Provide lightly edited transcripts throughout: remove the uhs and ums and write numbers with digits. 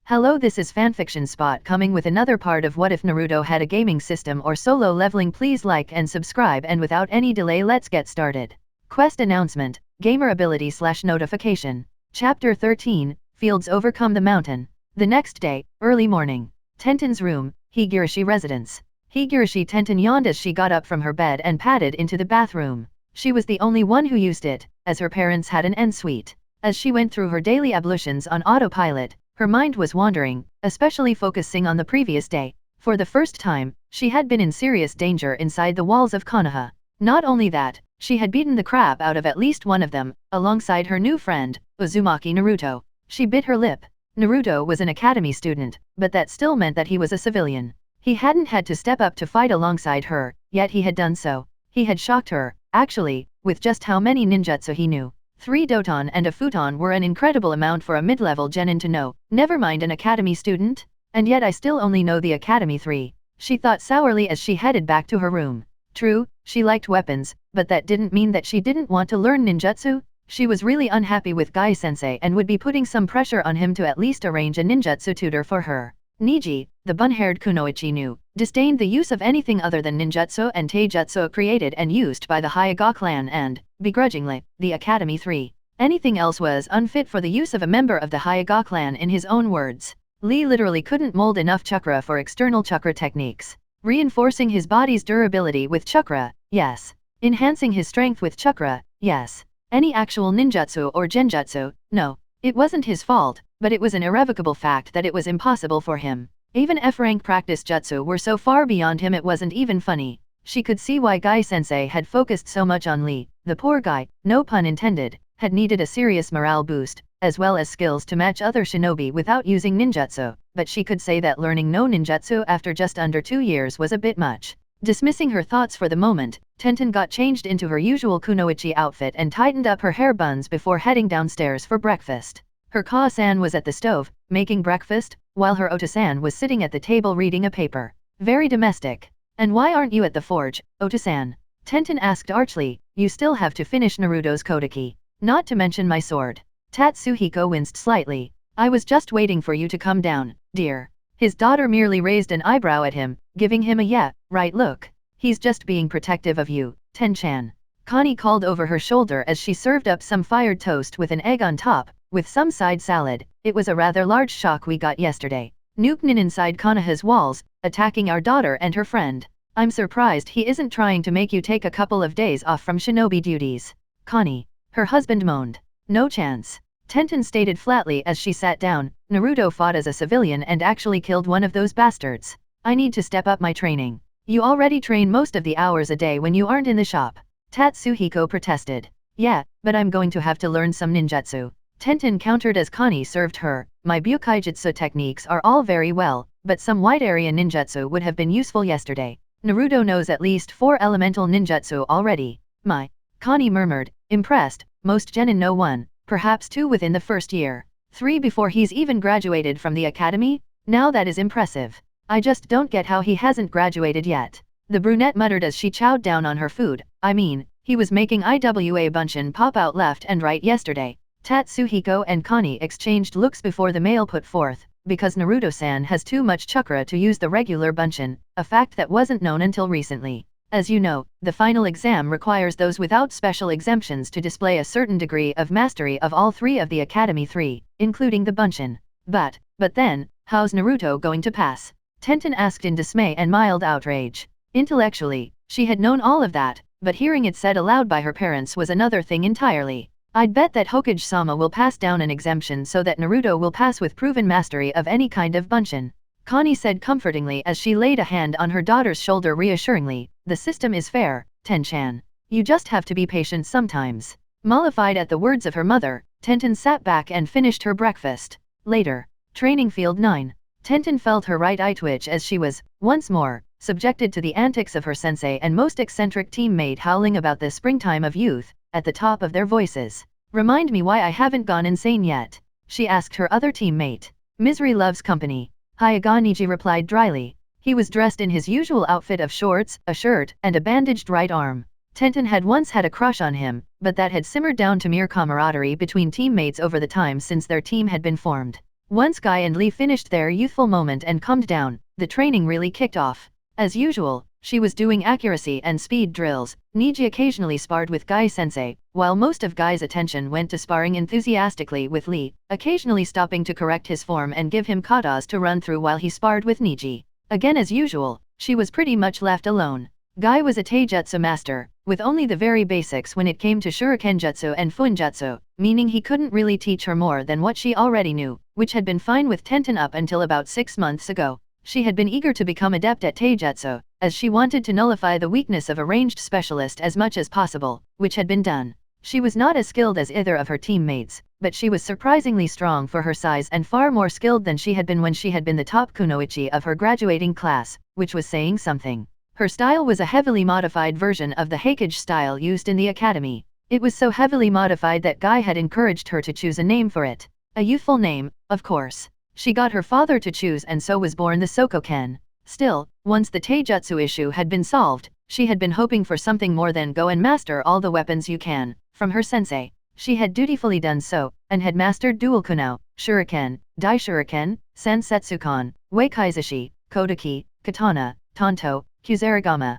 Hello, this is Fanfiction Spot coming with another part of What If Naruto Had a Gaming System or Solo Leveling. Please like and subscribe, and without any delay let's get started. Quest Announcement, Gamer Ability / Notification. Chapter 13, Fields Overcome the Mountain. The next day, early morning. Tenten's room, Higurashi residence. Higurashi Tenten yawned as she got up from her bed and padded into the bathroom. She was the only one who used it, as her parents had an en-suite. As she went through her daily ablutions on autopilot, her mind was wandering, especially focusing on the previous day. For the first time, she had been in serious danger inside the walls of Konoha. Not only that, she had beaten the crap out of at least one of them, alongside her new friend, Uzumaki Naruto. She bit her lip. Naruto was an academy student, but that still meant that he was a civilian. He hadn't had to step up to fight alongside her, yet he had done so. He had shocked her, actually, with just how many ninjutsu he knew. 3 Doton and a futon were an incredible amount for a mid-level genin to know, never mind an academy student. And yet I still only know the academy 3. She thought sourly as she headed back to her room. True, she liked weapons, but that didn't mean that she didn't want to learn ninjutsu. She was really unhappy with Gai-sensei and would be putting some pressure on him to at least arrange a ninjutsu tutor for her. Niji, the bun-haired kunoichi knew, disdained the use of anything other than ninjutsu and taijutsu created and used by the Hyuga clan and, begrudgingly, the Academy 3. Anything else was unfit for the use of a member of the Hyuga clan. In his own words, Lee literally couldn't mold enough chakra for external chakra techniques. Reinforcing his body's durability with chakra, yes. Enhancing his strength with chakra, yes. Any actual ninjutsu or genjutsu, no. It wasn't his fault, but it was an irrevocable fact that it was impossible for him. Even F-rank practice jutsu were so far beyond him it wasn't even funny. She could see why Gai-sensei had focused so much on Lee. The poor guy, no pun intended, had needed a serious morale boost, as well as skills to match other shinobi without using ninjutsu, but she could say that learning no ninjutsu after just under 2 years was a bit much. Dismissing her thoughts for the moment, Tenten got changed into her usual kunoichi outfit and tightened up her hair buns before heading downstairs for breakfast. Her Ka-san was at the stove, making breakfast, while her Ota-san was sitting at the table reading a paper. Very domestic. And why aren't you at the forge, Ota-san? Tenten asked archly. You still have to finish Naruto's Kodaki. Not to mention my sword. Tatsuhiko winced slightly. I was just waiting for you to come down, dear. His daughter merely raised an eyebrow at him, giving him a yeah, right look. He's just being protective of you, Ten-chan. Connie called over her shoulder as she served up some fired toast with an egg on top, with some side salad. It was a rather large shock we got yesterday. Nuknin inside Konoha's walls, attacking our daughter and her friend. I'm surprised he isn't trying to make you take a couple of days off from shinobi duties. Connie. Her husband moaned. No chance. Tenten stated flatly as she sat down. Naruto fought as a civilian and actually killed one of those bastards. I need to step up my training. You already train most of the hours a day when you aren't in the shop. Tatsuhiko protested. Yeah, but I'm going to have to learn some ninjutsu. Tenten countered as Connie served her. My Bukaijutsu techniques are all very well, but some wide area ninjutsu would have been useful yesterday. Naruto knows at least 4 elemental ninjutsu already. My. Connie murmured, impressed. Most genin know 1, perhaps 2 within the first year. 3 before he's even graduated from the academy? Now that is impressive. I just don't get how he hasn't graduated yet. The brunette muttered as she chowed down on her food. I mean, he was making IWA Bunshin pop out left and right yesterday. Tatsuhiko and Connie exchanged looks before the male put forth, because Naruto-san has too much chakra to use the regular Bunshin, a fact that wasn't known until recently. As you know, the final exam requires those without special exemptions to display a certain degree of mastery of all 3 of the Academy 3, including the Bunshin. But then, how's Naruto going to pass? Tenten asked in dismay and mild outrage. Intellectually, she had known all of that, but hearing it said aloud by her parents was another thing entirely. I'd bet that Hokage-sama will pass down an exemption so that Naruto will pass with proven mastery of any kind of Bunshin. Connie said comfortingly as she laid a hand on her daughter's shoulder reassuringly. The system is fair, Ten-chan. You just have to be patient sometimes. Mollified at the words of her mother, Tenten sat back and finished her breakfast. Later. Training Field 9. Tenten felt her right eye twitch as she was, once more, subjected to the antics of her sensei and most eccentric teammate howling about the springtime of youth, at the top of their voices. Remind me why I haven't gone insane yet, she asked her other teammate. Misery loves company. Hyuga Niji replied dryly. He was dressed in his usual outfit of shorts, a shirt, and a bandaged right arm. Tenten had once had a crush on him, but that had simmered down to mere camaraderie between teammates over the time since their team had been formed. Once Guy and Lee finished their youthful moment and calmed down, the training really kicked off. As usual, she was doing accuracy and speed drills. Niji occasionally sparred with Guy-sensei, while most of Guy's attention went to sparring enthusiastically with Lee, occasionally stopping to correct his form and give him katas to run through while he sparred with Niji. Again as usual, she was pretty much left alone. Guy was a taijutsu master, with only the very basics when it came to shurikenjutsu and funjutsu, meaning he couldn't really teach her more than what she already knew, which had been fine with Tenten up until about 6 months ago. She had been eager to become adept at taijutsu, as she wanted to nullify the weakness of a ranged specialist as much as possible, which had been done. She was not as skilled as either of her teammates, but she was surprisingly strong for her size and far more skilled than she had been when she had been the top kunoichi of her graduating class, which was saying something. Her style was a heavily modified version of the Heikage style used in the academy. It was so heavily modified that Guy had encouraged her to choose a name for it. A youthful name, of course. She got her father to choose and so was born the Sokoken. Still, once the taijutsu issue had been solved, she had been hoping for something more than go and master all the weapons you can, from her sensei. She had dutifully done so, and had mastered dual kunao, shuriken, dai shuriken, sensetsukan, waikaizushi, kodaki, katana, tanto, Kuzarigama,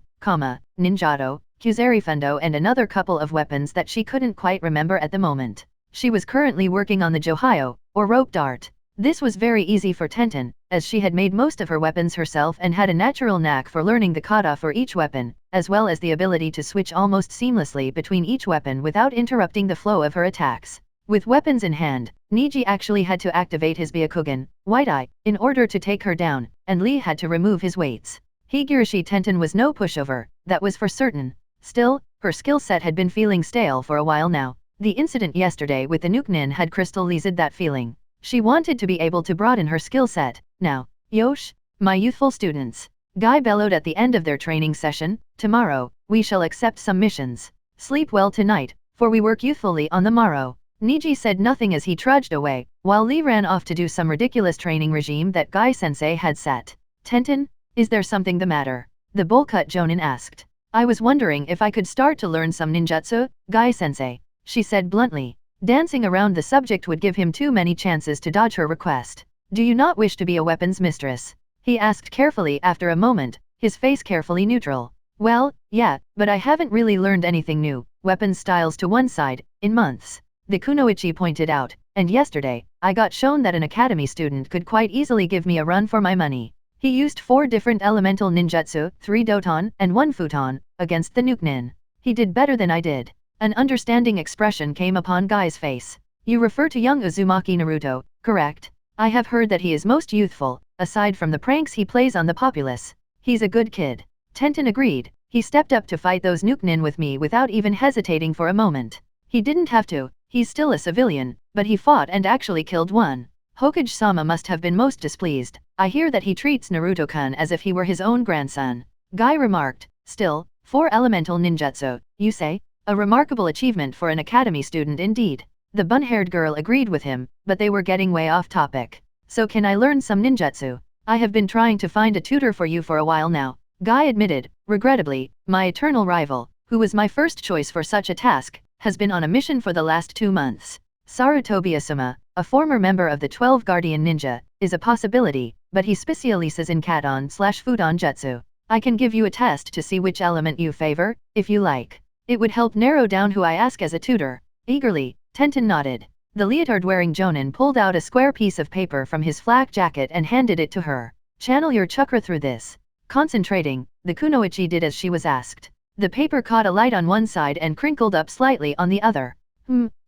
ninjato, Kuzarifundo and another couple of weapons that she couldn't quite remember at the moment. She was currently working on the Johio, or rope dart. This was very easy for Tenten, as she had made most of her weapons herself and had a natural knack for learning the kata for each weapon, as well as the ability to switch almost seamlessly between each weapon without interrupting the flow of her attacks. With weapons in hand, Niji actually had to activate his Byakugan, White Eye, in order to take her down, and Lee had to remove his weights. Higurashi Tenten was no pushover, that was for certain. Still, her skill set had been feeling stale for a while now. The incident yesterday with the Nukenin had crystallized that feeling. She wanted to be able to broaden her skill set. Now, Yosh, my youthful students, Guy bellowed at the end of their training session, tomorrow, we shall accept some missions. Sleep well tonight, for we work youthfully on the morrow. Niji said nothing as he trudged away, while Lee ran off to do some ridiculous training regime that Guy-sensei had set. Tenten? Is there something the matter? The bowl-cut Jonin asked. I was wondering if I could start to learn some ninjutsu, Guy-sensei, she said bluntly. Dancing around the subject would give him too many chances to dodge her request. Do you not wish to be a weapons mistress? He asked carefully after a moment, his face carefully neutral. Well, yeah, but I haven't really learned anything new, weapons styles to one side, in months. The kunoichi pointed out, and yesterday, I got shown that an academy student could quite easily give me a run for my money. He used 4 different elemental ninjutsu, 3 doton, and 1 futon, against the Nukenin. He did better than I did. An understanding expression came upon Guy's face. You refer to young Uzumaki Naruto, correct? I have heard that he is most youthful, aside from the pranks he plays on the populace. He's a good kid. Tenten agreed. He stepped up to fight those Nukenin with me without even hesitating for a moment. He didn't have to, he's still a civilian, but he fought and actually killed one. Hokage-sama must have been most displeased. I hear that he treats Naruto-kun as if he were his own grandson. Guy remarked. Still, 4 elemental ninjutsu, you say? A remarkable achievement for an academy student indeed. The bun-haired girl agreed with him, but they were getting way off topic. So can I learn some ninjutsu? I have been trying to find a tutor for you for a while now. Guy admitted, regrettably, my eternal rival, who was my first choice for such a task, has been on a mission for the last 2 months. Sarutobi Asuma, a former member of the 12 Guardian Ninja, is a possibility, but he specializes in Katon/Fudan Jutsu. I can give you a test to see which element you favor, if you like. It would help narrow down who I ask as a tutor. Eagerly, Tenten nodded. The leotard-wearing Jonin pulled out a square piece of paper from his flak jacket and handed it to her. Channel your chakra through this. Concentrating, the kunoichi did as she was asked. The paper caught a light on one side and crinkled up slightly on the other.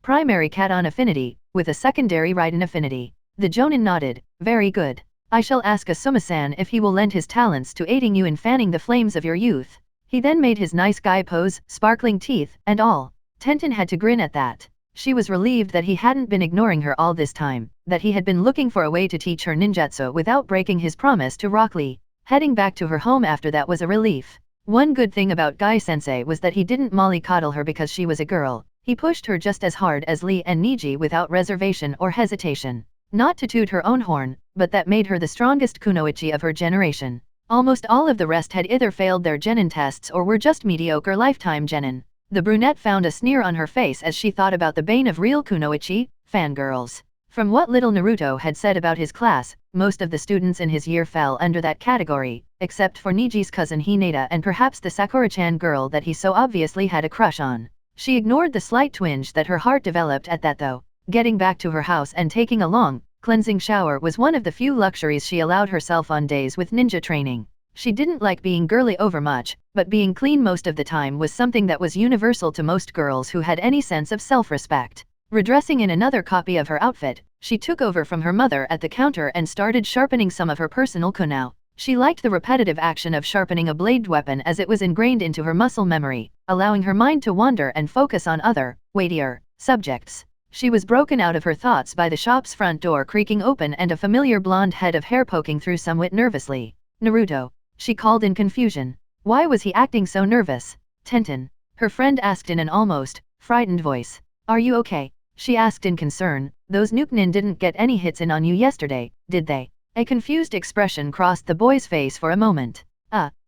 Primary Katon affinity, with a secondary Raiden affinity. The Jonin nodded. Very good. I shall ask Asuma-san if he will lend his talents to aiding you in fanning the flames of your youth. He then made his nice guy pose, sparkling teeth, and all. Tenten had to grin at that. She was relieved that he hadn't been ignoring her all this time, that he had been looking for a way to teach her ninjutsu without breaking his promise to Rock Lee. Heading back to her home after that was a relief. One good thing about Guy-sensei was that he didn't mollycoddle her because she was a girl. He pushed her just as hard as Lee and Niji without reservation or hesitation. Not to toot her own horn, but that made her the strongest kunoichi of her generation. Almost all of the rest had either failed their genin tests or were just mediocre lifetime genin. The brunette found a sneer on her face as she thought about the bane of real kunoichi, fangirls. From what little Naruto had said about his class, most of the students in his year fell under that category, except for Niji's cousin Hinata and perhaps the Sakura-chan girl that he so obviously had a crush on. She ignored the slight twinge that her heart developed at that though. Getting back to her house and taking a long, cleansing shower was one of the few luxuries she allowed herself on days with ninja training. She didn't like being girly over much, but being clean most of the time was something that was universal to most girls who had any sense of self-respect. Redressing in another copy of her outfit, she took over from her mother at the counter and started sharpening some of her personal kunao. She liked the repetitive action of sharpening a bladed weapon as it was ingrained into her muscle memory, allowing her mind to wander and focus on other, weightier, subjects. She was broken out of her thoughts by the shop's front door creaking open and a familiar blonde head of hair poking through somewhat nervously. Naruto, she called in confusion. Why was he acting so nervous? Tenten, her friend asked in an almost frightened voice. Are you okay? She asked in concern. Those Nukenin didn't get any hits in on you yesterday, did they? A confused expression crossed the boy's face for a moment.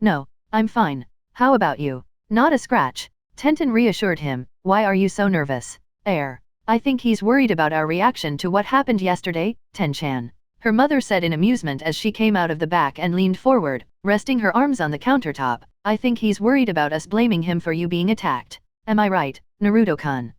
No, I'm fine. How about you? Not a scratch. Tenten reassured him. Why are you so nervous? I think he's worried about our reaction to what happened yesterday, Ten-chan. Her mother said in amusement as she came out of the back and leaned forward, resting her arms on the countertop. I think he's worried about us blaming him for you being attacked. Am I right, Naruto-kun?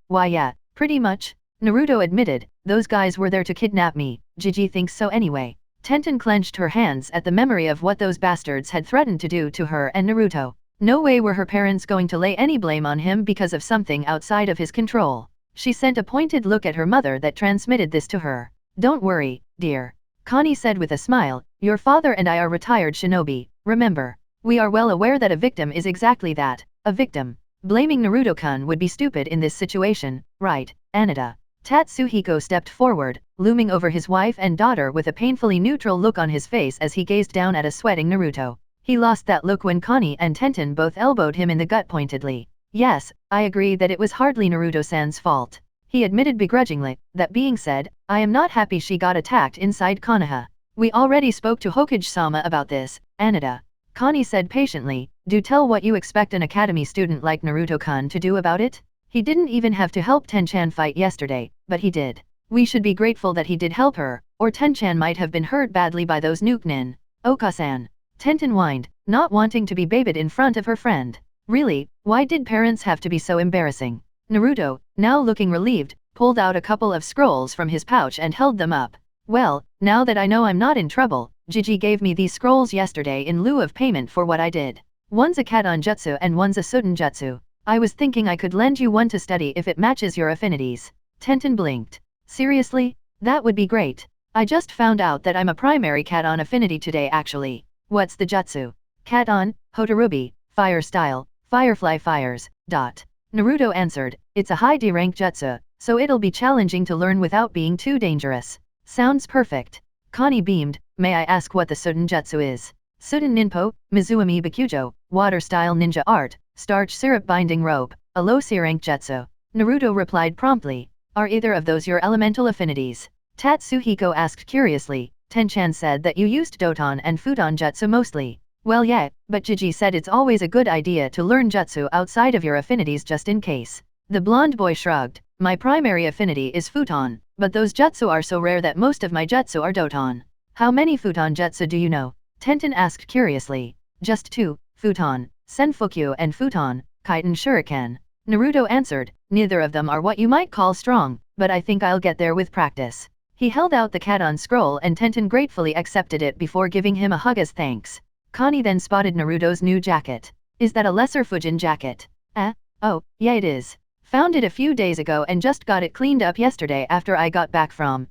Why yeah, pretty much. Naruto admitted, those guys were there to kidnap me. Gigi thinks so anyway. Tenten clenched her hands at the memory of what those bastards had threatened to do to her and Naruto. No way were her parents going to lay any blame on him because of something outside of his control. She sent a pointed look at her mother that transmitted this to her. Don't worry, dear. Connie said with a smile, your father and I are retired shinobi, remember. We are well aware that a victim is exactly that, a victim. Blaming Naruto-kun would be stupid in this situation, right, Anita? Tatsuhiko stepped forward, looming over his wife and daughter with a painfully neutral look on his face as he gazed down at a sweating Naruto. He lost that look when Connie and Tenten both elbowed him in the gut pointedly. Yes, I agree that it was hardly Naruto-san's fault. He admitted begrudgingly. That being said, I am not happy she got attacked inside Konoha. We already spoke to Hokage-sama about this, Anita. Connie said patiently, do tell what you expect an academy student like Naruto-kun to do about it? He didn't even have to help Ten-chan fight yesterday, but he did. We should be grateful that he did help her, or Ten-chan might have been hurt badly by those Nukenin. Oka-san. Tenten whined, not wanting to be babied in front of her friend. Really, why did parents have to be so embarrassing? Naruto, now looking relieved, pulled out a couple of scrolls from his pouch and held them up. Well, now that I know I'm not in trouble, Gigi gave me these scrolls yesterday in lieu of payment for what I did. One's a Katon Jutsu and one's a Suden Jutsu. I was thinking I could lend you one to study if it matches your affinities. Tenten blinked. Seriously? That would be great. I just found out that I'm a primary Katon affinity today actually. What's the Jutsu? Katon, Hotarubi, Fire Style, Firefly Fires, ... Naruto answered, it's a high D rank jutsu, so it'll be challenging to learn without being too dangerous. Sounds perfect. Connie beamed, may I ask what the Suden Jutsu is? Suden Ninpo, Mizuami Bakujo, Water Style Ninja Art, Starch Syrup Binding Rope, a low C rank jutsu. Naruto replied promptly. Are either of those your elemental affinities? Tatsuhiko asked curiously. Ten-chan said that you used Doton and Futon Jutsu mostly. Well yeah, but Gigi said it's always a good idea to learn jutsu outside of your affinities just in case. The blonde boy shrugged. My primary affinity is Futon, but those jutsu are so rare that most of my jutsu are Doton. How many Futon jutsu do you know? Tenten asked curiously. Just 2, Futon, Senfukyu and Futon, Kaiten Shuriken. Naruto answered, neither of them are what you might call strong, but I think I'll get there with practice. He held out the Katon scroll and Tenten gratefully accepted it before giving him a hug as thanks. Connie then spotted Naruto's new jacket. Is that a lesser Fujin jacket? Oh, yeah it is. Found it a few days ago and just got it cleaned up yesterday after I got back from,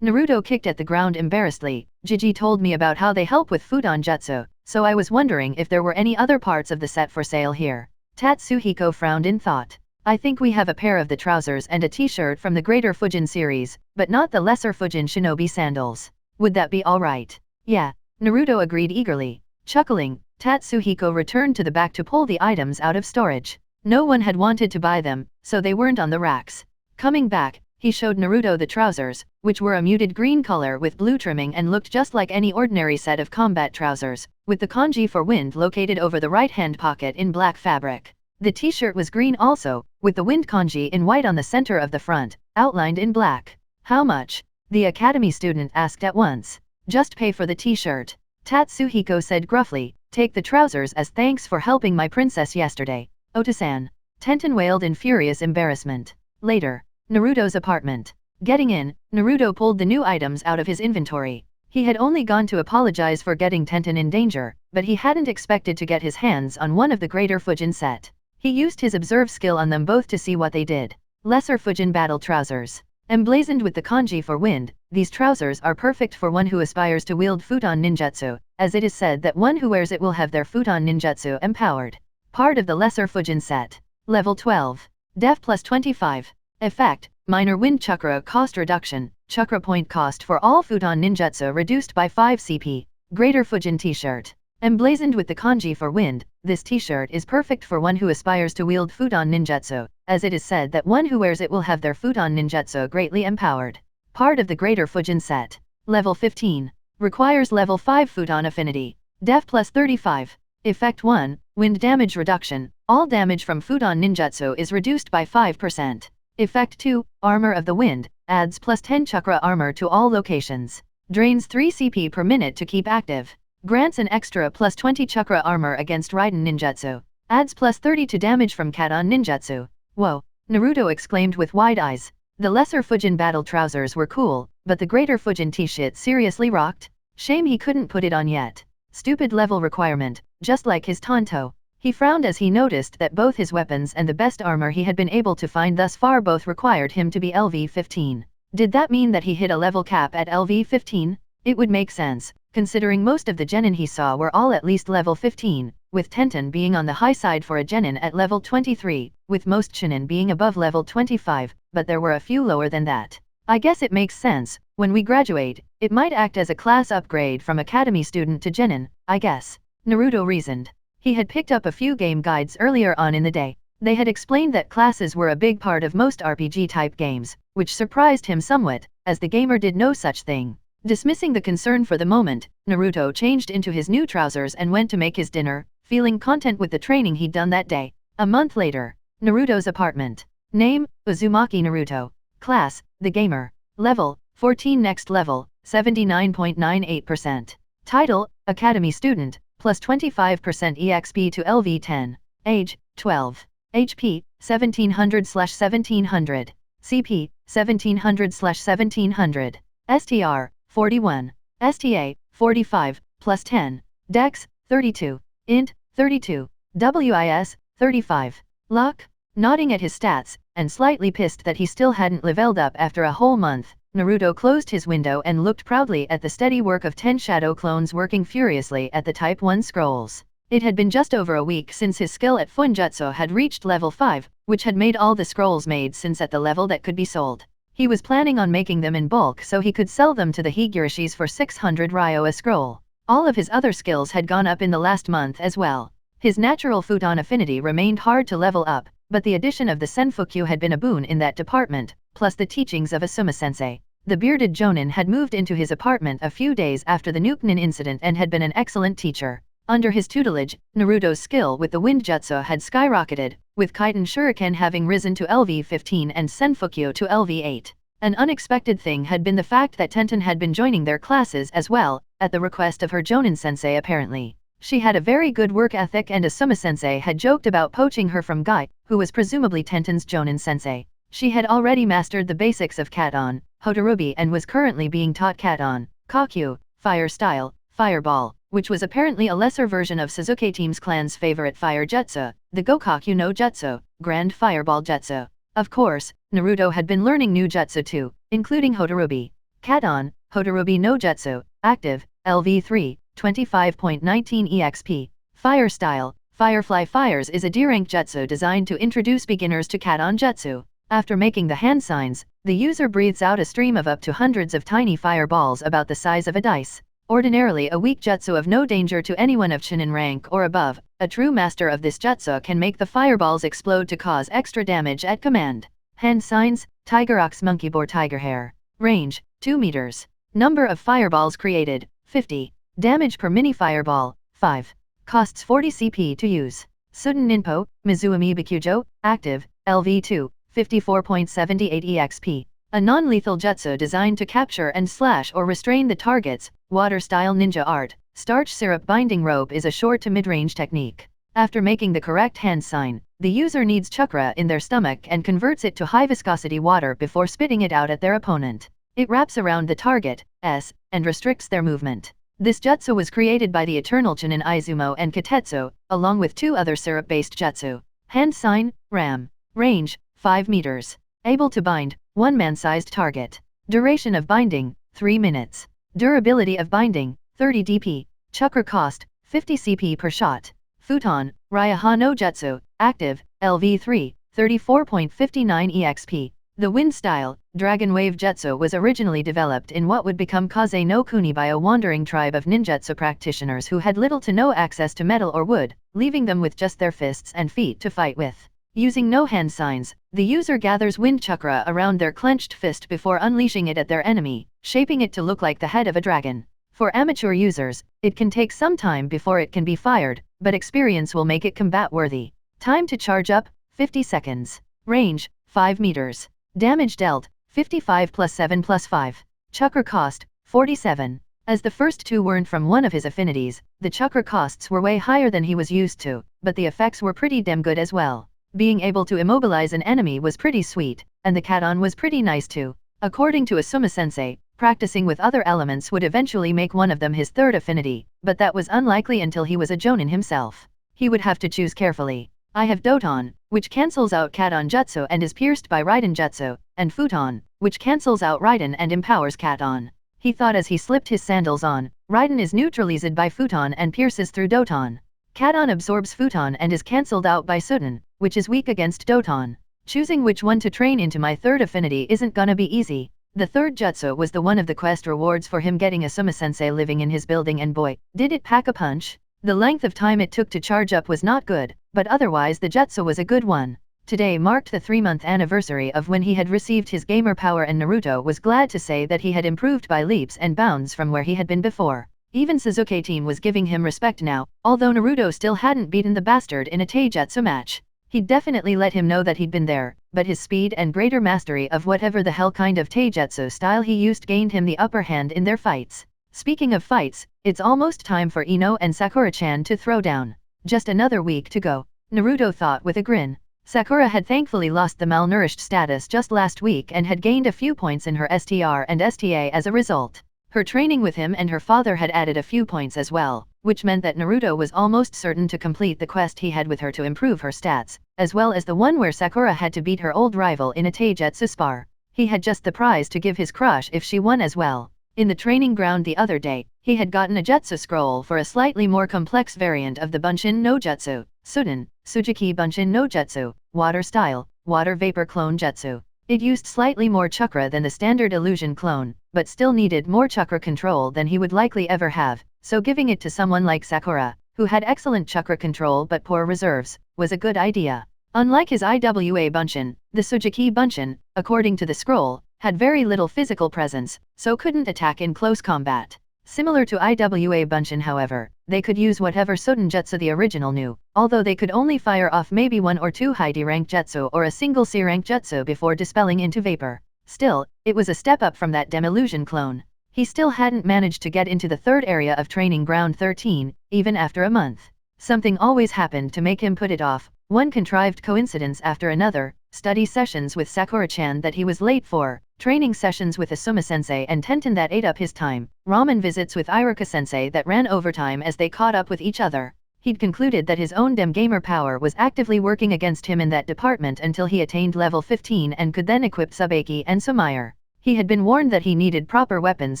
Naruto kicked at the ground embarrassedly. Gigi told me about how they help with Futon Jutsu, so I was wondering if there were any other parts of the set for sale here. Tatsuhiko frowned in thought. I think we have a pair of the trousers and a t-shirt from the Greater Fujin series, but not the Lesser Fujin Shinobi sandals. Would that be alright? Yeah. Naruto agreed eagerly. Chuckling, Tatsuhiko returned to the back to pull the items out of storage. No one had wanted to buy them, so they weren't on the racks. Coming back, he showed Naruto the trousers, which were a muted green color with blue trimming and looked just like any ordinary set of combat trousers, with the kanji for wind located over the right-hand pocket in black fabric. The t-shirt was green also, with the wind kanji in white on the center of the front, outlined in black. How much? The academy student asked at once. Just pay for the t-shirt. Tatsuhiko said gruffly, take the trousers as thanks for helping my princess yesterday. Ota-san. Tenten wailed in furious embarrassment. Later, Naruto's apartment. Getting in, Naruto pulled the new items out of his inventory. He had only gone to apologize for getting Tenten in danger, but he hadn't expected to get his hands on one of the Greater Fujin set. He used his observe skill on them both to see what they did. Lesser Fujin battle trousers. Emblazoned with the kanji for wind, these trousers are perfect for one who aspires to wield futon ninjutsu, as it is said that one who wears it will have their futon ninjutsu empowered. Part of the Lesser Fujin set. Level 12. Def plus 25. Effect, minor wind chakra cost reduction, chakra point cost for all futon ninjutsu reduced by 5 CP. Greater Fujin t-shirt. Emblazoned with the kanji for wind, this t-shirt is perfect for one who aspires to wield futon ninjutsu, as it is said that one who wears it will have their futon ninjutsu greatly empowered. Part of the Greater Fujin set. Level 15. Requires level 5 futon affinity. Def plus 35. Effect 1, wind damage reduction. All damage from futon ninjutsu is reduced by 5%. Effect 2, armor of the wind, adds plus 10 chakra armor to all locations. Drains 3 CP per minute to keep active. Grants an extra plus 20 chakra armor against Raiden ninjutsu. Adds plus 30 to damage from Katon ninjutsu. Whoa! Naruto exclaimed with wide eyes. The Lesser Fujin battle trousers were cool, but the Greater Fujin t-shirt seriously rocked. Shame he couldn't put it on yet. Stupid level requirement, just like his Tonto. He frowned as he noticed that both his weapons and the best armor he had been able to find thus far both required him to be LV 15. Did that mean that he hit a level cap at LV 15? It would make sense, considering most of the genin he saw were all at least level 15, with Tenten being on the high side for a genin at level 23, with most shinin being above level 25, but there were a few lower than that. I guess it makes sense, when we graduate, it might act as a class upgrade from academy student to genin, I guess. Naruto reasoned. He had picked up a few game guides earlier on in the day. They had explained that classes were a big part of most RPG-type games, which surprised him somewhat, as the gamer did no such thing. Dismissing the concern for the moment, Naruto changed into his new trousers and went to make his dinner, feeling content with the training he'd done that day. A month later, Naruto's apartment. Name, Uzumaki Naruto. Class, the gamer. Level, 14 next level, 79.98%. Title, Academy Student, plus 25% EXP to LV10. Age, 12. HP, 1700/1700. CP, 1700/1700. STR, 41. STA, 45, plus 10. Dex, 32. Int, 32. WIS, 35. Luck? Nodding at his stats, and slightly pissed that he still hadn't leveled up after a whole month, Naruto closed his window and looked proudly at the steady work of 10 shadow clones working furiously at the Type 1 scrolls. It had been just over a week since his skill at Funjutsu had reached level 5, which had made all the scrolls made since at the level that could be sold. He was planning on making them in bulk so he could sell them to the Higurishis for 600 ryo a scroll. All of his other skills had gone up in the last month as well. His natural futon affinity remained hard to level up, but the addition of the Senfukyu had been a boon in that department, plus the teachings of Asuma-sensei. The bearded Jonin had moved into his apartment a few days after the Nukenin incident and had been an excellent teacher. Under his tutelage, Naruto's skill with the wind jutsu had skyrocketed, with Kaiten Shuriken having risen to LV 15 and Senfukyu to LV 8. An unexpected thing had been the fact that Tenten had been joining their classes as well, at the request of her Jonin-sensei apparently. She had a very good work ethic and Asuma-sensei had joked about poaching her from Gai, who was presumably Tenten's Jonin-sensei. She had already mastered the basics of Katon, Hotarubi and was currently being taught Katon, Kakyu, Fire Style, Fireball, which was apparently a lesser version of Sasuke Team's clan's favorite fire jutsu, the Gokakyu no Jutsu, Grand Fireball Jutsu. Of course, Naruto had been learning new jutsu too, including Hotarubi. Katon, Hotarubi no Jutsu, active, LV3, 25.19 EXP. Fire Style, Firefly Fires is a D-rank jutsu designed to introduce beginners to Katon Jutsu. After making the hand signs, the user breathes out a stream of up to hundreds of tiny fireballs about the size of a dice. Ordinarily a weak jutsu of no danger to anyone of Chunin rank or above, a true master of this jutsu can make the fireballs explode to cause extra damage at command. Hand signs, Tiger Ox Monkey Boar Tiger Hair. Range, 2 meters. Number of fireballs created, 50. Damage per mini fireball, 5. Costs 40 CP to use. Sudden Ninpo, Mizuumi Bikujo, active, LV2, 54.78 EXP. a non-lethal jutsu designed to capture and slash or restrain the target's water-style ninja art. Starch syrup binding rope is a short to mid-range technique. After making the correct hand sign, the user kneads chakra in their stomach and converts it to high-viscosity water before spitting it out at their opponent. It wraps around the target's and restricts their movement. This jutsu was created by the Eternal Chunin Izumo and Katetsu, along with 2 other syrup-based jutsu. Hand sign, Ram. Range, 5 meters. Able to bind, 1 man-sized target. Duration of binding, 3 minutes. Durability of binding, 30 dp. Chakra cost, 50 CP per shot. Futon, Ryaha no Jutsu, active, LV3, 34.59 EXP. The wind style, Dragon Wave Jutsu was originally developed in what would become Kaze no Kuni by a wandering tribe of ninjutsu practitioners who had little to no access to metal or wood, leaving them with just their fists and feet to fight with. Using no hand signs, the user gathers wind chakra around their clenched fist before unleashing it at their enemy, shaping it to look like the head of a dragon. For amateur users, it can take some time before it can be fired, but experience will make it combat-worthy. Time to charge up, 50 seconds. Range, 5 meters. Damage dealt, 55 plus 7 plus 5. Chakra cost, 47. As the first 2 weren't from one of his affinities, the chakra costs were way higher than he was used to, but the effects were pretty damn good as well. Being able to immobilize an enemy was pretty sweet, and the Katon was pretty nice too. According to Asuma-sensei, practicing with other elements would eventually make one of them his 3rd affinity, but that was unlikely until he was a Jonin himself. He would have to choose carefully. I have Doton, which cancels out Katon Jutsu and is pierced by Raiden Jutsu, and Futon, which cancels out Raiden and empowers Katon. He thought as he slipped his sandals on, Raiden is neutralized by Futon and pierces through Doton. Katon absorbs Futon and is cancelled out by Suton, which is weak against Doton. Choosing which one to train into my 3rd affinity isn't gonna be easy. The 3rd jutsu was the one of the quest rewards for him getting Asuma-sensei living in his building, and boy, did it pack a punch. The length of time it took to charge up was not good, but otherwise the jutsu was a good one. Today marked the 3-month anniversary of when he had received his gamer power, and Naruto was glad to say that he had improved by leaps and bounds from where he had been before. Even Sasuke team was giving him respect now, although Naruto still hadn't beaten the bastard in a taijutsu match. He'd definitely let him know that he'd been there, but his speed and greater mastery of whatever the hell kind of taijutsu style he used gained him the upper hand in their fights. Speaking of fights, it's almost time for Ino and Sakura-chan to throw down. Just another week to go, Naruto thought with a grin. Sakura had thankfully lost the malnourished status just last week and had gained a few points in her STR and STA as a result. Her training with him and her father had added a few points as well, which meant that Naruto was almost certain to complete the quest he had with her to improve her stats, as well as the one where Sakura had to beat her old rival in a taijutsu spar. He had just the prize to give his crush if she won as well. In the training ground the other day, he had gotten a jutsu scroll for a slightly more complex variant of the Bunshin no Jutsu, Sudan, Sujiki Bunshin no Jutsu, Water Style, Water Vapor Clone Jutsu. It used slightly more chakra than the standard illusion clone, but still needed more chakra control than he would likely ever have, so giving it to someone like Sakura, who had excellent chakra control but poor reserves, was a good idea. Unlike his IWA Bunshin, the Sujiki Bunshin, according to the scroll, had very little physical presence, so couldn't attack in close combat. Similar to IWA Bunshin however, they could use whatever Soden Jutsu the original knew, although they could only fire off maybe 1 or 2 high D-rank Jutsu or a single C-rank Jutsu before dispelling into vapor. Still, it was a step up from that Demillusion clone. He still hadn't managed to get into the 3rd area of Training Ground 13, even after a month. Something always happened to make him put it off, one contrived coincidence after another, study sessions with Sakura-chan that he was late for, training sessions with Asuma-sensei and Tenten that ate up his time, ramen visits with Iruka-sensei that ran overtime as they caught up with each other. He'd concluded that his own gamer power was actively working against him in that department until he attained level 15 and could then equip Subaki and Sumair. He had been warned that he needed proper weapons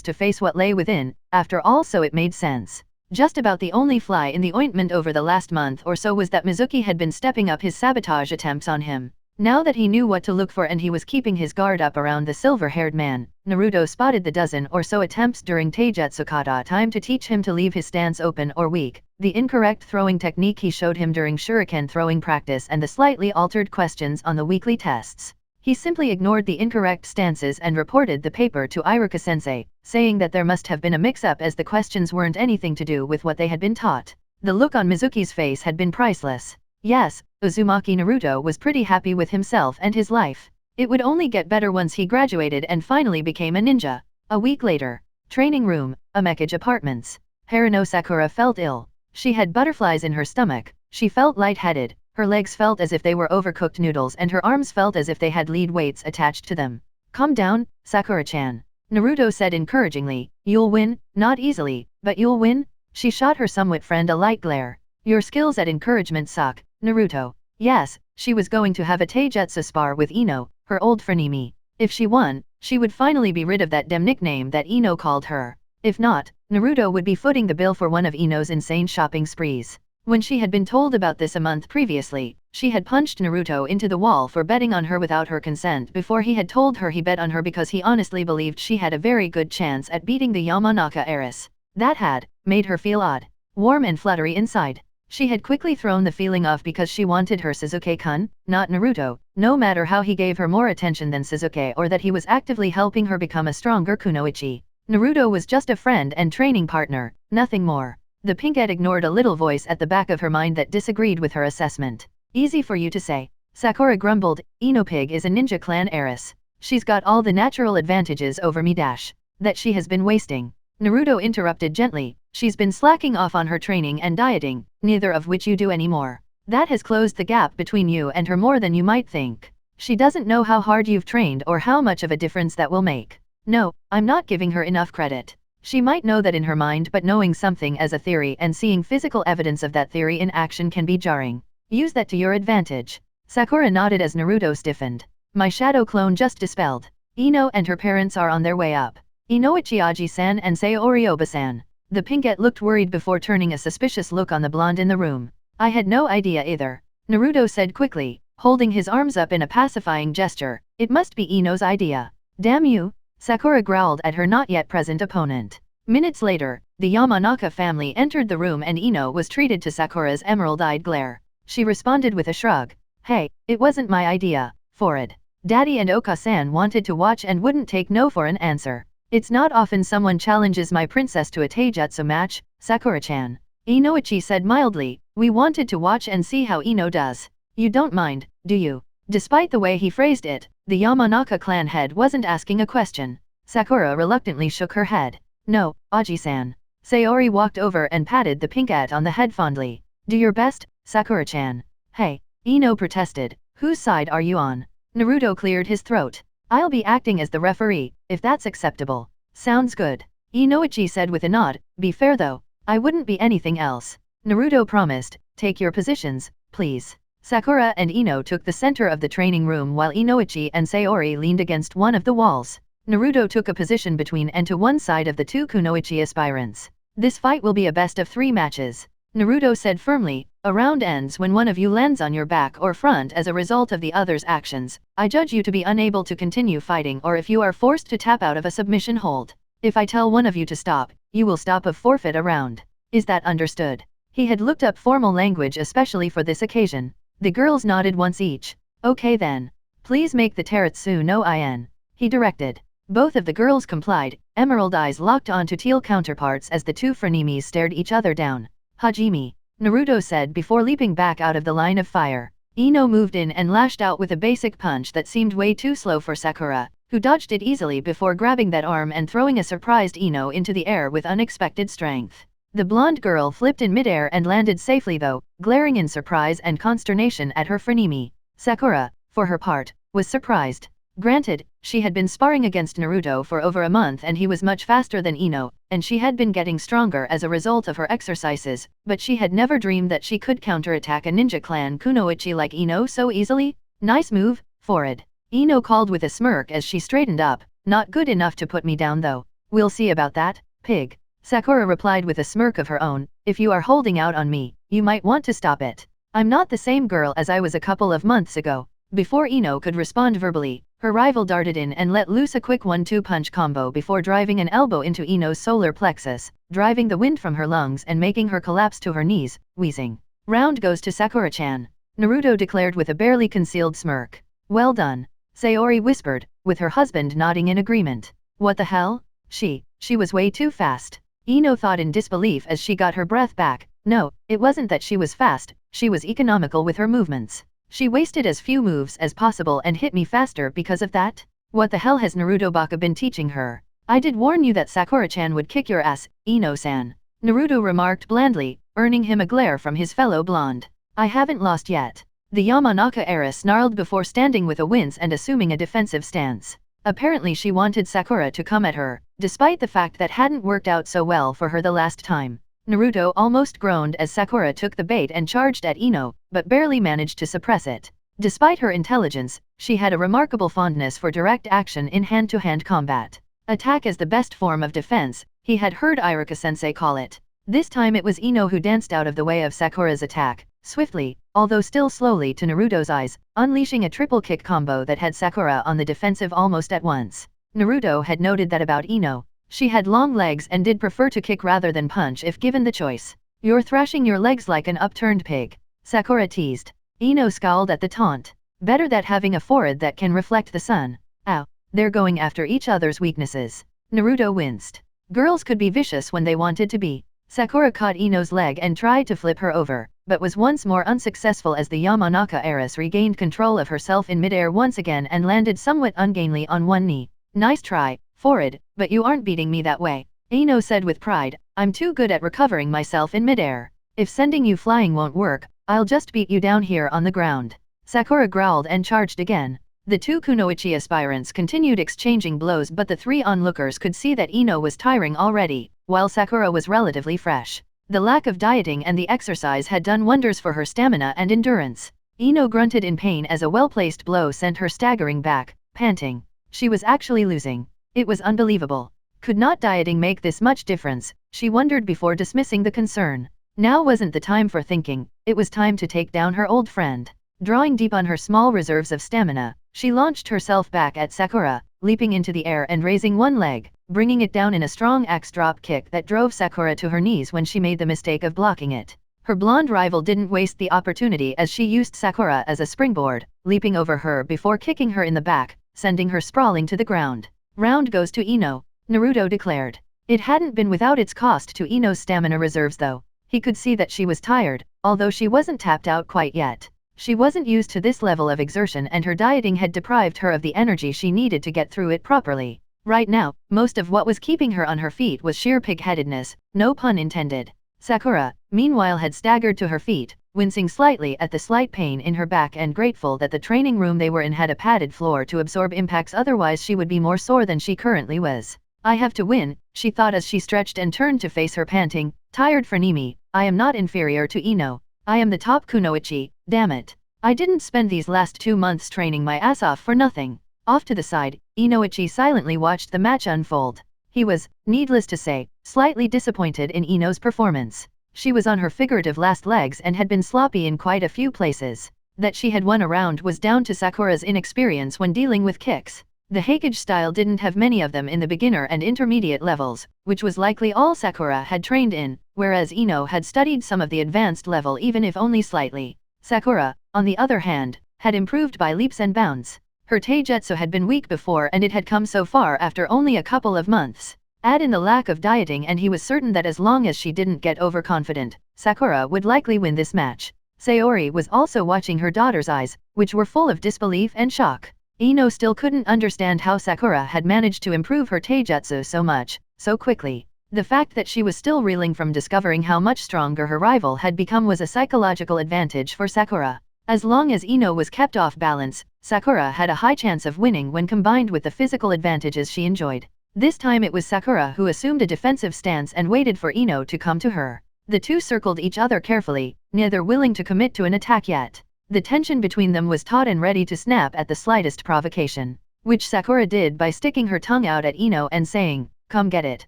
to face what lay within, after all, so it made sense. Just about the only fly in the ointment over the last month or so was that Mizuki had been stepping up his sabotage attempts on him. Now that he knew what to look for and he was keeping his guard up around the silver-haired man, Naruto spotted the dozen or so attempts during Taijutsu Kata time to teach him to leave his stance open or weak, the incorrect throwing technique he showed him during shuriken throwing practice and the slightly altered questions on the weekly tests. He simply ignored the incorrect stances and reported the paper to Iruka-sensei, saying that there must have been a mix-up as the questions weren't anything to do with what they had been taught. The look on Mizuki's face had been priceless. Yes, Uzumaki Naruto was pretty happy with himself and his life. It would only get better once he graduated and finally became a ninja. A week later. Training room, Amekage Apartments. Haruno Sakura felt ill. She had butterflies in her stomach, she felt lightheaded, her legs felt as if they were overcooked noodles and her arms felt as if they had lead weights attached to them. Calm down, Sakura-chan. Naruto said encouragingly, you'll win, not easily, but you'll win. She shot her somewhat friend a light glare. Your skills at encouragement suck, Naruto. Yes, she was going to have a taijutsu spar with Ino, her old frenemy. If she won, she would finally be rid of that damn nickname that Ino called her. If not, Naruto would be footing the bill for one of Ino's insane shopping sprees. When she had been told about this a month previously, she had punched Naruto into the wall for betting on her without her consent before he had told her he bet on her because he honestly believed she had a very good chance at beating the Yamanaka heiress. That had made her feel odd, warm and fluttery inside. She had quickly thrown the feeling off because she wanted her Sasuke-kun, not Naruto, no matter how he gave her more attention than Sasuke or that he was actively helping her become a stronger kunoichi. Naruto was just a friend and training partner, nothing more. The pinkette ignored a little voice at the back of her mind that disagreed with her assessment. Easy for you to say. Sakura grumbled, Ino Pig is a ninja clan heiress. She's got all the natural advantages over me that she has been wasting. Naruto interrupted gently, she's been slacking off on her training and dieting, neither of which you do anymore. That has closed the gap between you and her more than you might think. She doesn't know how hard you've trained or how much of a difference that will make. No, I'm not giving her enough credit. She might know that in her mind, but knowing something as a theory and seeing physical evidence of that theory in action can be jarring. Use that to your advantage. Sakura nodded as Naruto stiffened. My shadow clone just dispelled. Ino and her parents are on their way up. Inoichi Aji-san and Sayori Oba-san. The pinkette looked worried before turning a suspicious look on the blonde in the room. I had no idea either. Naruto said quickly, holding his arms up in a pacifying gesture. It must be Ino's idea. Damn you! Sakura growled at her not yet present opponent. Minutes later, the Yamanaka family entered the room and Ino was treated to Sakura's emerald-eyed glare. She responded with a shrug. Hey, it wasn't my idea, Forward. Daddy and Oka-san wanted to watch and wouldn't take no for an answer. It's not often someone challenges my princess to a taijutsu match, Sakura-chan. Inoichi said mildly, we wanted to watch and see how Ino does. You don't mind, do you? Despite the way he phrased it, the Yamanaka clan head wasn't asking a question. Sakura reluctantly shook her head. No, Aji-san. Sayori walked over and patted the pinkette on the head fondly. Do your best, Sakura-chan. Hey, Ino protested. Whose side are you on? Naruto cleared his throat. I'll be acting as the referee, if that's acceptable. Sounds good. Inoichi said with a nod. Be fair though. I wouldn't be anything else. Naruto promised. Take your positions, please. Sakura and Ino took the center of the training room while Inoichi and Sayori leaned against one of the walls. Naruto took a position between and to one side of the two kunoichi aspirants. This fight will be a best of 3 matches. Naruto said firmly, a round ends when one of you lands on your back or front as a result of the other's actions. I judge you to be unable to continue fighting or if you are forced to tap out of a submission hold. If I tell one of you to stop, you will stop or forfeit a round. Is that understood? He had looked up formal language especially for this occasion. The girls nodded once each. Okay then. Please make the Taretsu no In. He directed. Both of the girls complied, emerald eyes locked onto teal counterparts as the two frenemies stared each other down. Hajime. Naruto said before leaping back out of the line of fire. Ino moved in and lashed out with a basic punch that seemed way too slow for Sakura, who dodged it easily before grabbing that arm and throwing a surprised Ino into the air with unexpected strength. The blonde girl flipped in midair and landed safely though, glaring in surprise and consternation at her frenemy. Sakura, for her part, was surprised. Granted, she had been sparring against Naruto for over a month and he was much faster than Ino, and she had been getting stronger as a result of her exercises, but she had never dreamed that she could counterattack a ninja clan kunoichi like Ino so easily. Nice move, Forward. Ino called with a smirk as she straightened up. Not good enough to put me down though. We'll see about that, pig. Sakura replied with a smirk of her own. If you are holding out on me, you might want to stop it. I'm not the same girl as I was a couple of months ago. Before Ino could respond verbally, her rival darted in and let loose a quick 1-2 punch combo before driving an elbow into Ino's solar plexus, driving the wind from her lungs and making her collapse to her knees, wheezing. Round goes to Sakura-chan. Naruto declared with a barely concealed smirk. Well done. Sayori whispered, with her husband nodding in agreement. What the hell? She was way too fast. Ino thought in disbelief as she got her breath back. No, it wasn't that she was fast, she was economical with her movements. She wasted as few moves as possible and hit me faster because of that? What the hell has Naruto Baka been teaching her? I did warn you that Sakura-chan would kick your ass, Ino-san. Naruto remarked blandly, earning him a glare from his fellow blonde. I haven't lost yet. The Yamanaka heiress snarled before standing with a wince and assuming a defensive stance. Apparently she wanted Sakura to come at her, despite the fact that hadn't worked out so well for her the last time. Naruto almost groaned as Sakura took the bait and charged at Ino, but barely managed to suppress it. Despite her intelligence, she had a remarkable fondness for direct action in hand-to-hand combat. Attack is the best form of defense, he had heard Iruka-sensei call it. This time it was Ino who danced out of the way of Sakura's attack, swiftly, although still slowly to Naruto's eyes, unleashing a triple kick combo that had Sakura on the defensive almost at once. Naruto had noted that about Ino. She had long legs and did prefer to kick rather than punch if given the choice. You're thrashing your legs like an upturned pig, Sakura teased. Ino scowled at the taunt. Better that having a forehead that can reflect the sun. Ow, they're going after each other's weaknesses. Naruto winced. Girls could be vicious when they wanted to be. Sakura caught Ino's leg and tried to flip her over, but was once more unsuccessful as the Yamanaka heiress regained control of herself in midair once again and landed somewhat ungainly on one knee. Nice try, forward, but you aren't beating me that way, Ino said with pride. I'm too good at recovering myself in midair. If sending you flying won't work, I'll just beat you down here on the ground. Sakura growled and charged again. The two kunoichi aspirants continued exchanging blows, but the three onlookers could see that Ino was tiring already, while Sakura was relatively fresh. The lack of dieting and the exercise had done wonders for her stamina and endurance. Ino grunted in pain as a well-placed blow sent her staggering back, panting. She was actually losing. It was unbelievable. Could not dieting make this much difference, she wondered before dismissing the concern. Now wasn't the time for thinking, it was time to take down her old friend. Drawing deep on her small reserves of stamina, she launched herself back at Sakura, leaping into the air and raising one leg, bringing it down in a strong axe drop kick that drove Sakura to her knees when she made the mistake of blocking it. Her blonde rival didn't waste the opportunity as she used Sakura as a springboard, leaping over her before kicking her in the back, sending her sprawling to the ground. Round goes to Ino, Naruto declared. It hadn't been without its cost to Ino's stamina reserves though. He could see that she was tired, although she wasn't tapped out quite yet. She wasn't used to this level of exertion and her dieting had deprived her of the energy she needed to get through it properly. Right now, most of what was keeping her on her feet was sheer pig-headedness, no pun intended. Sakura, meanwhile, had staggered to her feet, wincing slightly at the slight pain in her back and grateful that the training room they were in had a padded floor to absorb impacts, otherwise she would be more sore than she currently was. I have to win, she thought as she stretched and turned to face her panting, tired frenemy. I am not inferior to Ino. I am the top kunoichi, damn it. I didn't spend these last 2 months training my ass off for nothing. Off to the side, Inoichi silently watched the match unfold. He was, needless to say, slightly disappointed in Ino's performance. She was on her figurative last legs and had been sloppy in quite a few places. That she had won a round was down to Sakura's inexperience when dealing with kicks. The Heikage style didn't have many of them in the beginner and intermediate levels, which was likely all Sakura had trained in, whereas Ino had studied some of the advanced level even if only slightly. Sakura, on the other hand, had improved by leaps and bounds. Her taijutsu had been weak before and it had come so far after only a couple of months. Add in the lack of dieting and he was certain that as long as she didn't get overconfident, Sakura would likely win this match. Sayori was also watching her daughter's eyes, which were full of disbelief and shock. Ino still couldn't understand how Sakura had managed to improve her taijutsu so much, so quickly. The fact that she was still reeling from discovering how much stronger her rival had become was a psychological advantage for Sakura. As long as Ino was kept off balance, Sakura had a high chance of winning when combined with the physical advantages she enjoyed. This time it was Sakura who assumed a defensive stance and waited for Ino to come to her. The two circled each other carefully, neither willing to commit to an attack yet. The tension between them was taut and ready to snap at the slightest provocation, which Sakura did by sticking her tongue out at Ino and saying, "Come get it,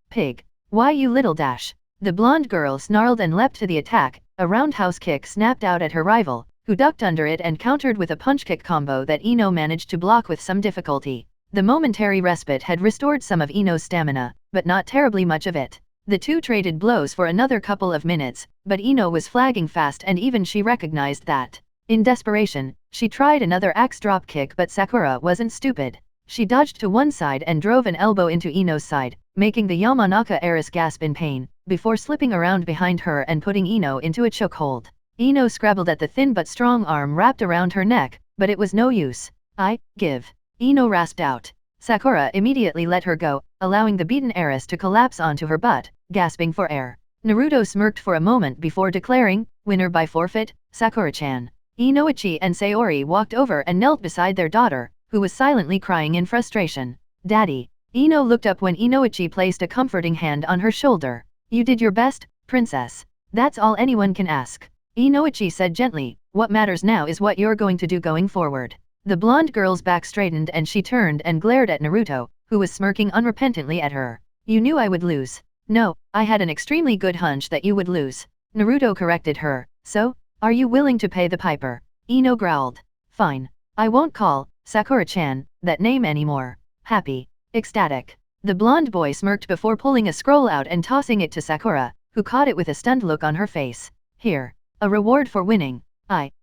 pig. Why you little dash." The blonde girl snarled and leapt to the attack. A roundhouse kick snapped out at her rival, who ducked under it and countered with a punch kick combo that Ino managed to block with some difficulty. The momentary respite had restored some of Ino's stamina, but not terribly much of it. The two traded blows for another couple of minutes, but Ino was flagging fast and even she recognized that. In desperation, she tried another axe drop kick, but Sakura wasn't stupid. She dodged to one side and drove an elbow into Ino's side, making the Yamanaka heiress gasp in pain, before slipping around behind her and putting Ino into a chokehold. Ino scrabbled at the thin but strong arm wrapped around her neck, but it was no use. I give. Ino rasped out. Sakura immediately let her go, allowing the beaten heiress to collapse onto her butt, gasping for air. Naruto smirked for a moment before declaring, winner by forfeit, Sakura-chan. Inoichi and Sayori walked over and knelt beside their daughter, who was silently crying in frustration. Daddy. Ino looked up when Inoichi placed a comforting hand on her shoulder. You did your best, princess. That's all anyone can ask. Inoichi said gently, what matters now is what you're going to do going forward. The blonde girl's back straightened and she turned and glared at Naruto, who was smirking unrepentantly at her. You knew I would lose. No, I had an extremely good hunch that you would lose. Naruto corrected her. So, are you willing to pay the piper? Ino growled. Fine. I won't call Sakura-chan that name anymore. Happy. Ecstatic. The blonde boy smirked before pulling a scroll out and tossing it to Sakura, who caught it with a stunned look on her face. Here. A reward for winning.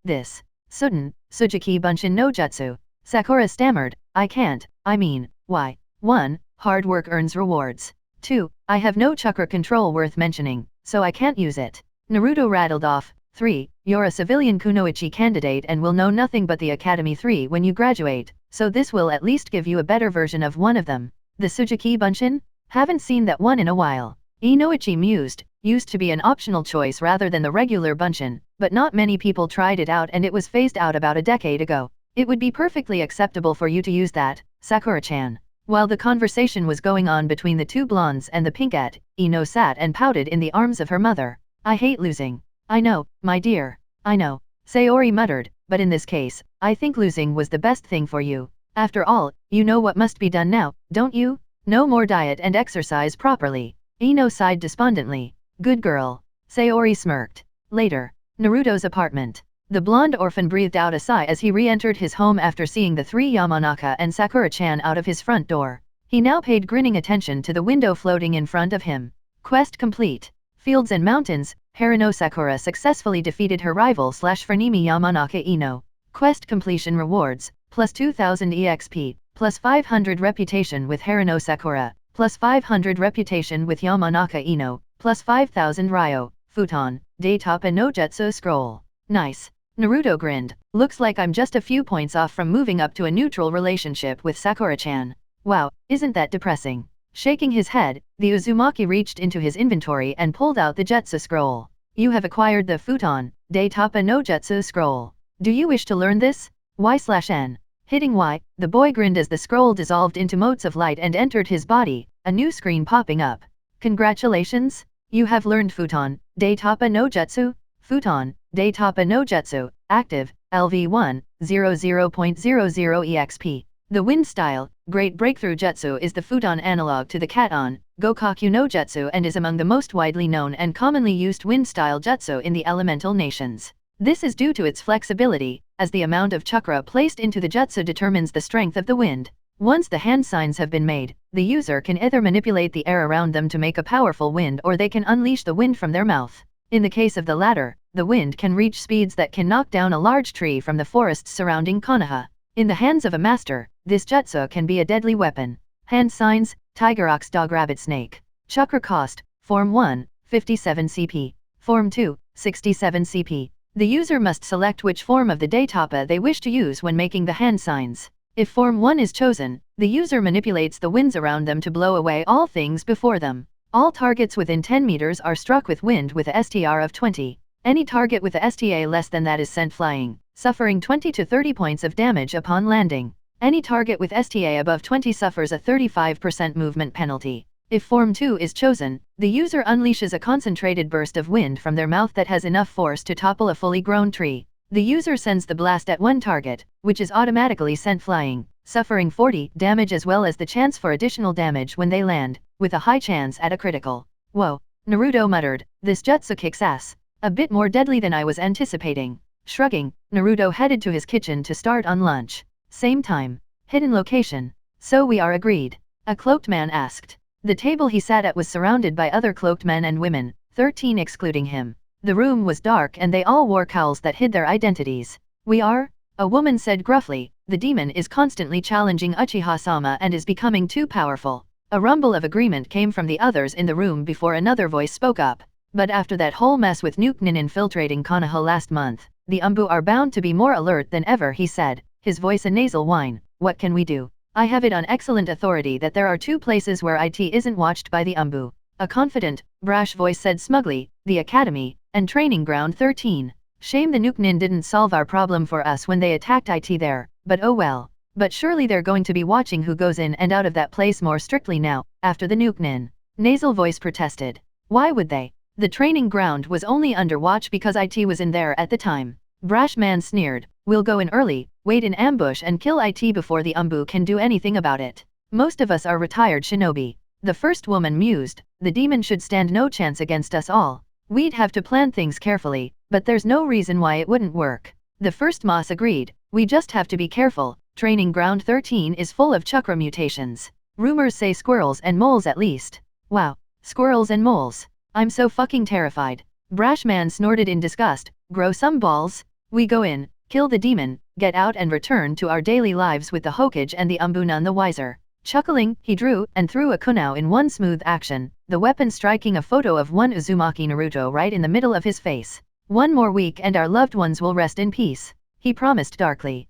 This. Sudden, Tsujiki Bunshin no Jutsu. Sakura stammered, I can't, I mean, why? 1. Hard work earns rewards. 2. I have no chakra control worth mentioning, so I can't use it. Naruto rattled off. 3. You're a civilian kunoichi candidate and will know nothing but the Academy 3 when you graduate, so this will at least give you a better version of one of them. The Tsujiki Bunshin? Haven't seen that one in a while. Inoichi mused, used to be an optional choice rather than the regular Bunshin, but not many people tried it out and it was phased out about a decade ago. It would be perfectly acceptable for you to use that, Sakura-chan. While the conversation was going on between the two blondes and the pinkette, Ino sat and pouted in the arms of her mother. I hate losing. I know, my dear. I know. Sayori muttered, but in this case, I think losing was the best thing for you. After all, you know what must be done now, don't you? No more diet and exercise properly. Ino sighed despondently. Good girl. Sayori smirked. Later. Naruto's apartment. The blonde orphan breathed out a sigh as he re-entered his home after seeing the three Yamanaka and Sakura-chan out of his front door. He now paid grinning attention to the window floating in front of him. Quest complete. Fields and Mountains, Harino Sakura successfully defeated her rival/frenemy Yamanaka Ino. Quest completion rewards, plus 2000 EXP, plus 500 reputation with Harino Sakura, plus 500 reputation with Yamanaka Ino, plus 5000 Ryo, Futon, Daytop and no Jutsu scroll. Nice. Naruto grinned. Looks like I'm just a few points off from moving up to a neutral relationship with Sakura-chan. Wow, isn't that depressing? Shaking his head, the Uzumaki reached into his inventory and pulled out the Jutsu scroll. You have acquired the Futon, Daytop and no Jutsu scroll. Do you wish to learn this? Y/N. Hitting Y, the boy grinned as the scroll dissolved into motes of light and entered his body, a new screen popping up. Congratulations! You have learned Futon, Daytop no Jutsu. Futon, Daytop no Jutsu, active, LV1, 00.00 EXP. The Wind Style, Great Breakthrough Jutsu is the Futon analog to the Katon, Gokaku no Jutsu and is among the most widely known and commonly used Wind Style Jutsu in the elemental nations. This is due to its flexibility, as the amount of chakra placed into the jutsu determines the strength of the wind. Once the hand signs have been made, the user can either manipulate the air around them to make a powerful wind or they can unleash the wind from their mouth. In the case of the latter, the wind can reach speeds that can knock down a large tree from the forests surrounding Konoha. In the hands of a master, this jutsu can be a deadly weapon. Hand signs, Tiger Ox Dog Rabbit Snake. Chakra cost, Form 1, 57 CP. Form 2, 67 CP. The user must select which form of the Daytapa they wish to use when making the hand signs. If Form 1 is chosen, the user manipulates the winds around them to blow away all things before them. All targets within 10 meters are struck with wind with a STR of 20. Any target with a STA less than that is sent flying, suffering 20 to 30 points of damage upon landing. Any target with STA above 20 suffers a 35% movement penalty. If Form 2 is chosen, the user unleashes a concentrated burst of wind from their mouth that has enough force to topple a fully grown tree. The user sends the blast at one target, which is automatically sent flying, suffering 40 damage as well as the chance for additional damage when they land, with a high chance at a critical. Whoa, Naruto muttered, this jutsu kicks ass. A bit more deadly than I was anticipating. Shrugging, Naruto headed to his kitchen to start on lunch. Same time. Hidden location. So we are agreed? A cloaked man asked. The table he sat at was surrounded by other cloaked men and women, 13 excluding him. The room was dark and they all wore cowls that hid their identities. We are? A woman said gruffly, the demon is constantly challenging Uchiha-sama and is becoming too powerful. A rumble of agreement came from the others in the room before another voice spoke up. But after that whole mess with Nukenin infiltrating Konoha last month, the Umbu are bound to be more alert than ever, he said, his voice a nasal whine. What can we do? I have it on excellent authority that there are 2 places where IT isn't watched by the Umbu. A confident, brash voice said smugly, the Academy, and Training Ground 13. Shame the Nukenin didn't solve our problem for us when they attacked IT there, but oh well. But surely they're going to be watching who goes in and out of that place more strictly now, after the Nukenin. Nasal voice protested. Why would they? The training ground was only under watch because IT was in there at the time. Brash man sneered, we'll go in early, wait in ambush and kill IT before the Umbu can do anything about it. Most of us are retired shinobi. The first woman mused, the demon should stand no chance against us all. We'd have to plan things carefully, but there's no reason why it wouldn't work. The first Moss agreed, we just have to be careful. Training Ground 13 is full of chakra mutations. Rumors say squirrels and moles at least. Wow, squirrels and moles. I'm so fucking terrified. Brash man snorted in disgust, grow some balls. We go in, kill the demon, get out and return to our daily lives with the Hokage and the Umbu none the wiser. Chuckling, he drew and threw a kunao in one smooth action, the weapon striking a photo of one Uzumaki Naruto right in the middle of his face. One more week and our loved ones will rest in peace, he promised darkly.